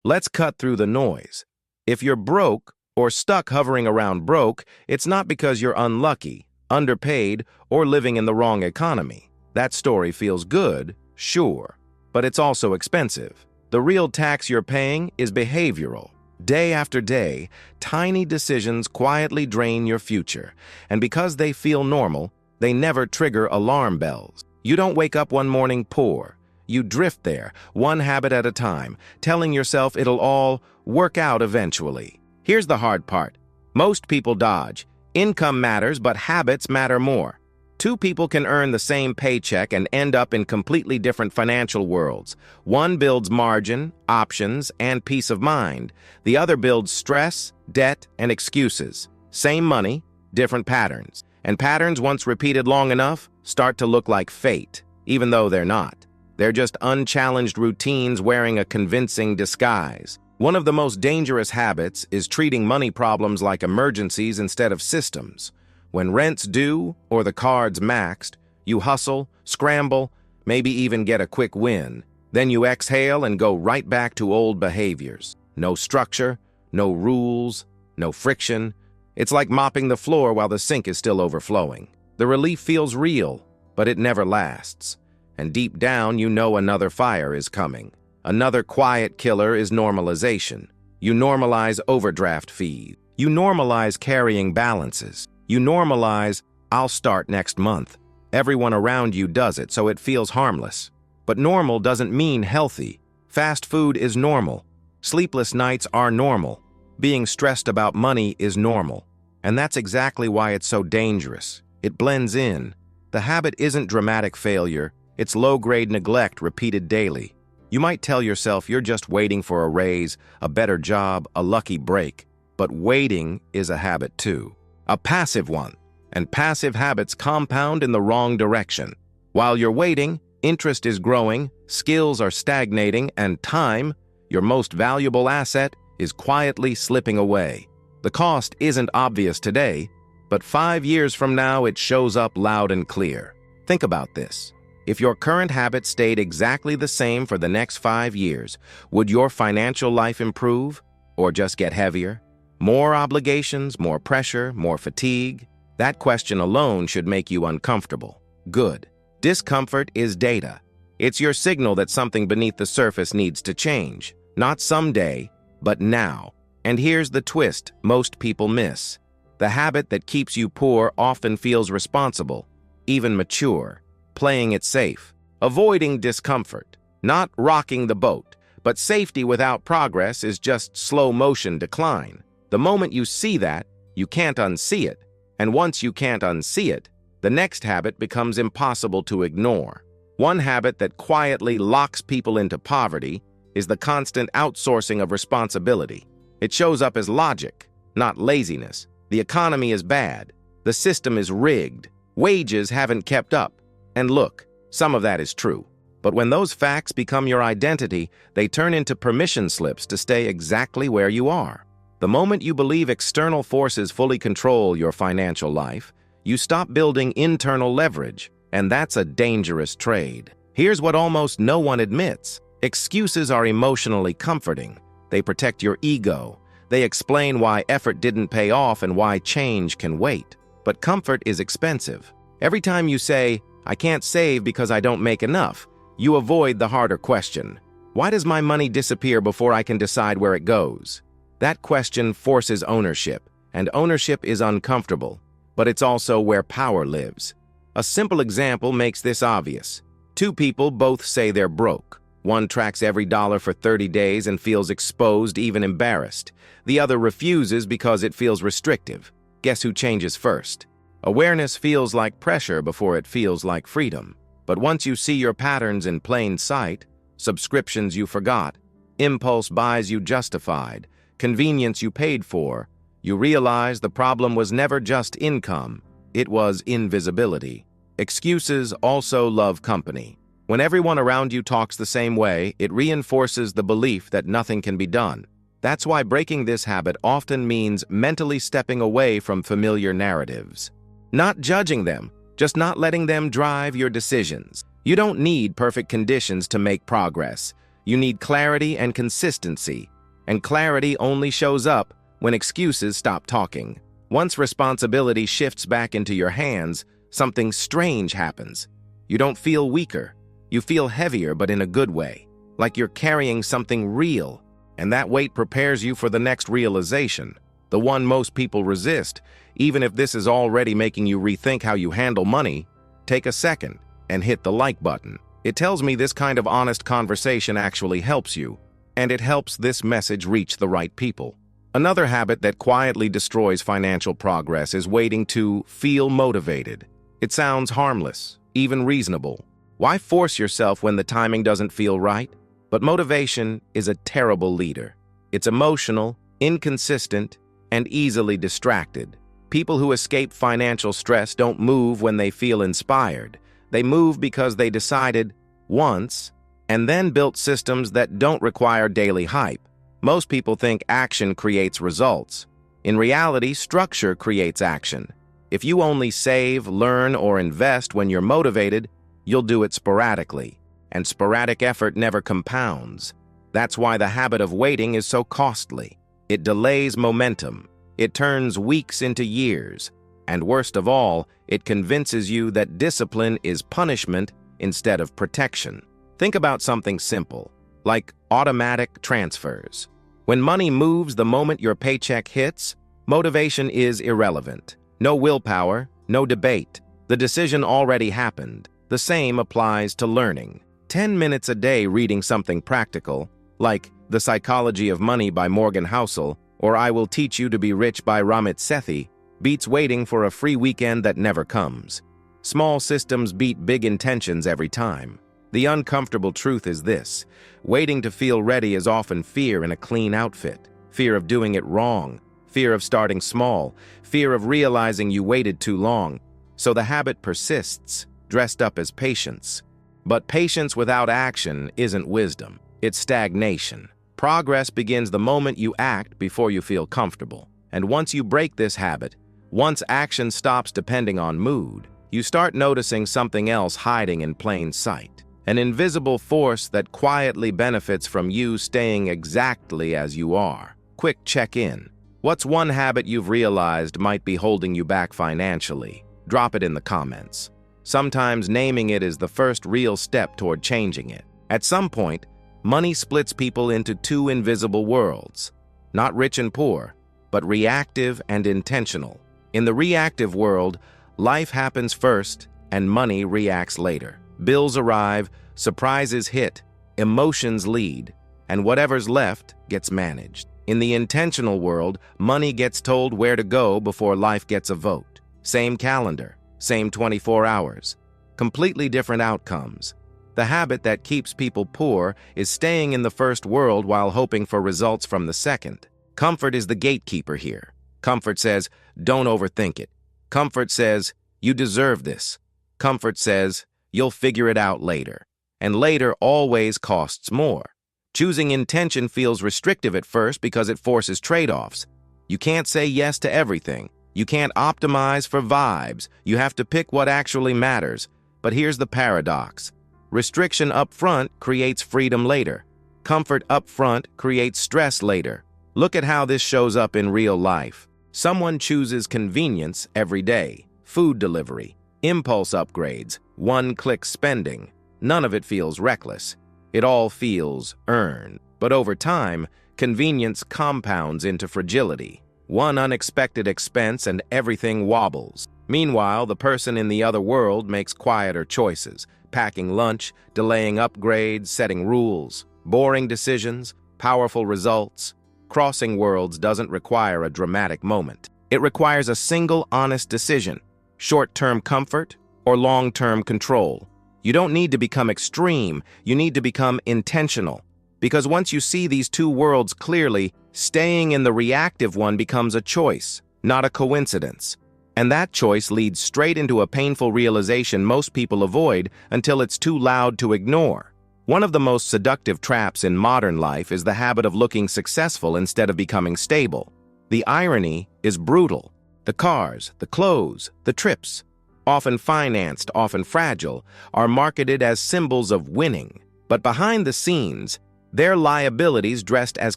Let's cut through the noise. If you're broke or stuck hovering around broke, it's not because you're unlucky, underpaid, or living in the wrong economy. That story feels good, sure, but it's also expensive. The real tax you're paying is behavioral. Day after day, tiny decisions quietly drain your future, and because they feel normal, they never trigger alarm bells. You don't wake up one morning poor. You drift there, one habit at a time, telling yourself it'll all work out eventually. Here's the hard part. Most people dodge. Income matters, but habits matter more. Two people can earn the same paycheck and end up in completely different financial worlds. One builds margin, options, and peace of mind. The other builds stress, debt, and excuses. Same money, different patterns. And patterns, once repeated long enough, start to look like fate, even though they're not. They're just unchallenged routines wearing a convincing disguise. One of the most dangerous habits is treating money problems like emergencies instead of systems. When rent's due or the card's maxed, you hustle, scramble, maybe even get a quick win. Then you exhale and go right back to old behaviors. No structure, no rules, no friction. It's like mopping the floor while the sink is still overflowing. The relief feels real, but it never lasts. And deep down, you know another fire is coming. Another quiet killer is normalization. You normalize overdraft fees. You normalize carrying balances. You normalize, I'll start next month. Everyone around you does it, so it feels harmless. But normal doesn't mean healthy. Fast food is normal. Sleepless nights are normal. Being stressed about money is normal. And that's exactly why it's so dangerous. It blends in. The habit isn't dramatic failure. It's low-grade neglect repeated daily. You might tell yourself you're just waiting for a raise, a better job, a lucky break. But waiting is a habit too. A passive one. And passive habits compound in the wrong direction. While you're waiting, interest is growing, skills are stagnating, and time, your most valuable asset, is quietly slipping away. The cost isn't obvious today, but 5 years from now it shows up loud and clear. Think about this. If your current habit stayed exactly the same for the next 5 years, would your financial life improve or just get heavier? More obligations, more pressure, more fatigue? That question alone should make you uncomfortable. Good. Discomfort is data. It's your signal that something beneath the surface needs to change. Not someday, but now. And here's the twist most people miss. The habit that keeps you poor often feels responsible, even mature. Playing it safe, avoiding discomfort, not rocking the boat, but safety without progress is just slow motion decline. The moment you see that, you can't unsee it, and once you can't unsee it, the next habit becomes impossible to ignore. One habit that quietly locks people into poverty is the constant outsourcing of responsibility. It shows up as logic, not laziness. The economy is bad, the system is rigged, wages haven't kept up. And look, some of that is true. But when those facts become your identity, they turn into permission slips to stay exactly where you are. The moment you believe external forces fully control your financial life, you stop building internal leverage, and that's a dangerous trade. Here's what almost no one admits. Excuses are emotionally comforting. They protect your ego. They explain why effort didn't pay off and why change can wait. But comfort is expensive. Every time you say, I can't save because I don't make enough, you avoid the harder question. Why does my money disappear before I can decide where it goes? That question forces ownership, and ownership is uncomfortable, but it's also where power lives. A simple example makes this obvious. Two people both say they're broke. One tracks every dollar for 30 days and feels exposed, even embarrassed. The other refuses because it feels restrictive. Guess who changes first? Awareness feels like pressure before it feels like freedom. But once you see your patterns in plain sight, subscriptions you forgot, impulse buys you justified, convenience you paid for, you realize the problem was never just income, it was invisibility. Excuses also love company. When everyone around you talks the same way, it reinforces the belief that nothing can be done. That's why breaking this habit often means mentally stepping away from familiar narratives. Not judging them, just not letting them drive your decisions. You don't need perfect conditions to make progress. You need clarity and consistency, and clarity only shows up when excuses stop talking. Once responsibility shifts back into your hands, something strange happens. You don't feel weaker. You feel heavier, but in a good way, like you're carrying something real, and that weight prepares you for the next realization, the one most people resist. Even if this is already making you rethink how you handle money, take a second and hit the like button. It tells me this kind of honest conversation actually helps you, and it helps this message reach the right people. Another habit that quietly destroys financial progress is waiting to feel motivated. It sounds harmless, even reasonable. Why force yourself when the timing doesn't feel right? But motivation is a terrible leader. It's emotional, inconsistent, and easily distracted. People who escape financial stress don't move when they feel inspired. They move because they decided once and then built systems that don't require daily hype. Most people think action creates results. In reality, structure creates action. If you only save, learn, or invest when you're motivated, you'll do it sporadically, and sporadic effort never compounds. That's why the habit of waiting is so costly. It delays momentum. It turns weeks into years. And worst of all, it convinces you that discipline is punishment instead of protection. Think about something simple, like automatic transfers. When money moves the moment your paycheck hits, motivation is irrelevant. No willpower, no debate. The decision already happened. The same applies to learning. 10 minutes a day reading something practical, like The Psychology of Money by Morgan Housel or I Will Teach You to Be Rich by Ramit Sethi, beats waiting for a free weekend that never comes. Small systems beat big intentions every time. The uncomfortable truth is this: waiting to feel ready is often fear in a clean outfit. Fear of doing it wrong, fear of starting small, fear of realizing you waited too long. So the habit persists, dressed up as patience. But patience without action isn't wisdom, it's stagnation. Progress begins the moment you act before you feel comfortable. And once you break this habit, once action stops depending on mood, you start noticing something else hiding in plain sight. An invisible force that quietly benefits from you staying exactly as you are. Quick check-in. What's one habit you've realized might be holding you back financially? Drop it in the comments. Sometimes naming it is the first real step toward changing it. At some point, money splits people into two invisible worlds. Not rich and poor, but reactive and intentional. In the reactive world, life happens first and money reacts later. Bills arrive, surprises hit, emotions lead, and whatever's left gets managed. In the intentional world, money gets told where to go before life gets a vote. Same calendar, same 24 hours, completely different outcomes. The habit that keeps people poor is staying in the first world while hoping for results from the second. Comfort is the gatekeeper here. Comfort says, don't overthink it. Comfort says, you deserve this. Comfort says, you'll figure it out later. And later always costs more. Choosing intention feels restrictive at first because it forces trade-offs. You can't say yes to everything. You can't optimize for vibes. You have to pick what actually matters. But here's the paradox. Restriction up front creates freedom later. Comfort up front creates stress later. Look at how this shows up in real life. Someone chooses convenience every day. Food delivery, impulse upgrades, one-click spending. None of it feels reckless. It all feels earned. But over time, convenience compounds into fragility. One unexpected expense and everything wobbles. Meanwhile, the person in the other world makes quieter choices, packing lunch, delaying upgrades, setting rules. Boring decisions, powerful results. Crossing worlds doesn't require a dramatic moment. It requires a single honest decision: short-term comfort or long-term control. You don't need to become extreme, you need to become intentional. Because once you see these two worlds clearly, staying in the reactive one becomes a choice, not a coincidence. And that choice leads straight into a painful realization most people avoid until it's too loud to ignore. One of the most seductive traps in modern life is the habit of looking successful instead of becoming stable. The irony is brutal. The cars, the clothes, the trips, often financed, often fragile, are marketed as symbols of winning. But behind the scenes, They're liabilities dressed as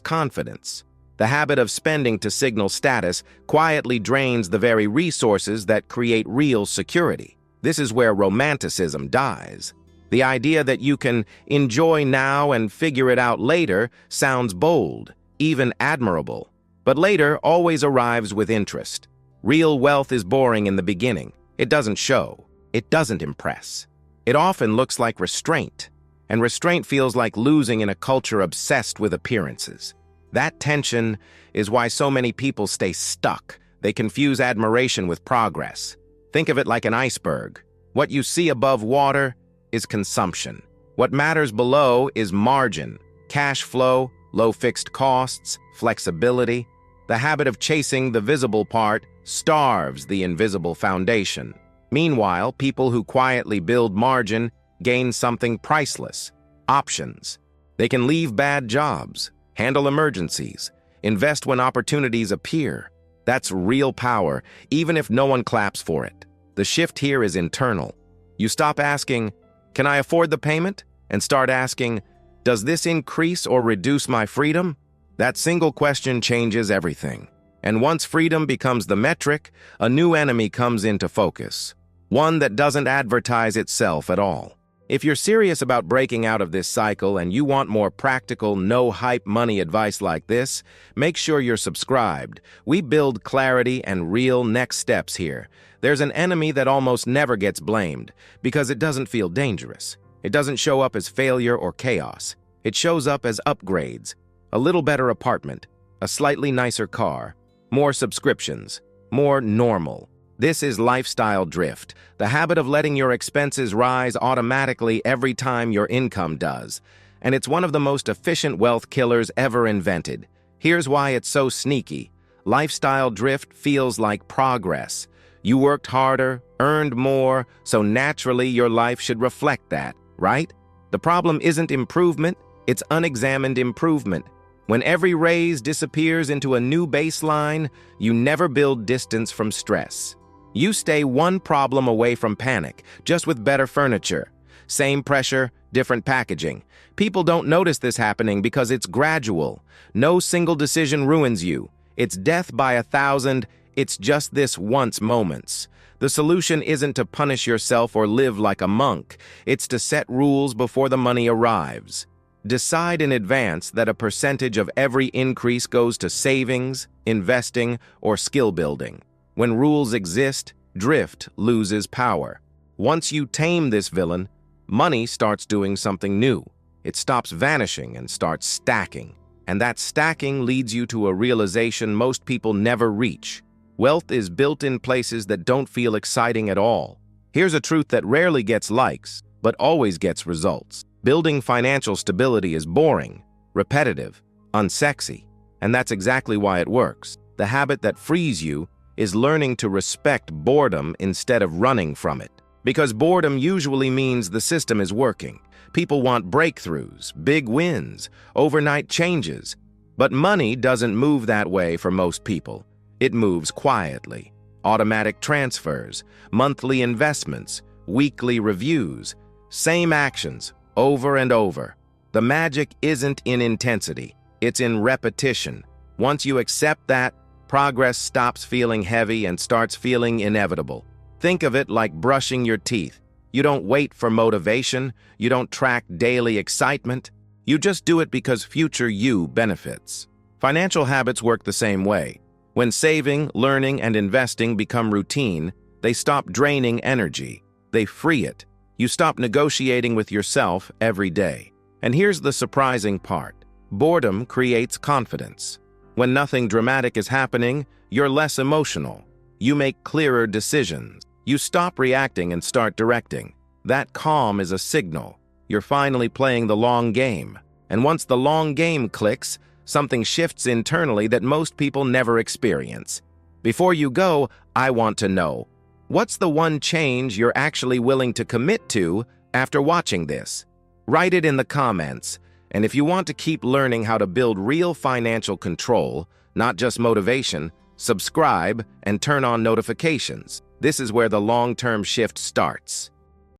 confidence. The habit of spending to signal status quietly drains the very resources that create real security. This is where romanticism dies. The idea that you can enjoy now and figure it out later sounds bold, even admirable. But later always arrives with interest. Real wealth is boring in the beginning. It doesn't show. It doesn't impress. It often looks like restraint, and restraint feels like losing in a culture obsessed with appearances. That tension is why so many people stay stuck. They confuse admiration with progress. Think of it like an iceberg. What you see above water is consumption. What matters below is margin, cash flow, low fixed costs, flexibility. The habit of chasing the visible part starves the invisible foundation. Meanwhile, people who quietly build margin gain something priceless: options. They can leave bad jobs, handle emergencies, invest when opportunities appear. That's real power, even if no one claps for it. The shift here is internal. You stop asking, "Can I afford the payment?" and start asking, "Does this increase or reduce my freedom?" That single question changes everything. And once freedom becomes the metric, a new enemy comes into focus. One that doesn't advertise itself at all. If you're serious about breaking out of this cycle and you want more practical, no-hype money advice like this, make sure you're subscribed. We build clarity and real next steps here. There's an enemy that almost never gets blamed because it doesn't feel dangerous. It doesn't show up as failure or chaos. It shows up as upgrades, a little better apartment, a slightly nicer car, more subscriptions, more normal. This is lifestyle drift, the habit of letting your expenses rise automatically every time your income does. And it's one of the most efficient wealth killers ever invented. Here's why it's so sneaky. Lifestyle drift feels like progress. You worked harder, earned more, so naturally your life should reflect that, right? The problem isn't improvement, it's unexamined improvement. When every raise disappears into a new baseline, you never build distance from stress. You stay one problem away from panic, just with better furniture. Same pressure, different packaging. People don't notice this happening because it's gradual. No single decision ruins you. It's death by 1,000, it's just this once moments. The solution isn't to punish yourself or live like a monk. It's to set rules before the money arrives. Decide in advance that a percentage of every increase goes to savings, investing, or skill building. When rules exist, drift loses power. Once you tame this villain, money starts doing something new. It stops vanishing and starts stacking. And that stacking leads you to a realization most people never reach. Wealth is built in places that don't feel exciting at all. Here's a truth that rarely gets likes, but always gets results. Building financial stability is boring, repetitive, unsexy, and that's exactly why it works. The habit that frees you is learning to respect boredom instead of running from it. Because boredom usually means the system is working. People want breakthroughs, big wins, overnight changes. But money doesn't move that way for most people. It moves quietly. Automatic transfers, monthly investments, weekly reviews, same actions, over and over. The magic isn't in intensity, it's in repetition. Once you accept that, progress stops feeling heavy and starts feeling inevitable. Think of it like brushing your teeth. You don't wait for motivation, you don't track daily excitement. You just do it because future you benefits. Financial habits work the same way. When saving, learning, and investing become routine, they stop draining energy. They free it. You stop negotiating with yourself every day. And here's the surprising part. Boredom creates confidence. When nothing dramatic is happening, you're less emotional. You make clearer decisions. You stop reacting and start directing. That calm is a signal. You're finally playing the long game. And once the long game clicks, something shifts internally that most people never experience. Before you go, I want to know, what's the one change you're actually willing to commit to after watching this? Write it in the comments. And if you want to keep learning how to build real financial control, not just motivation, subscribe and turn on notifications. This is where the long-term shift starts.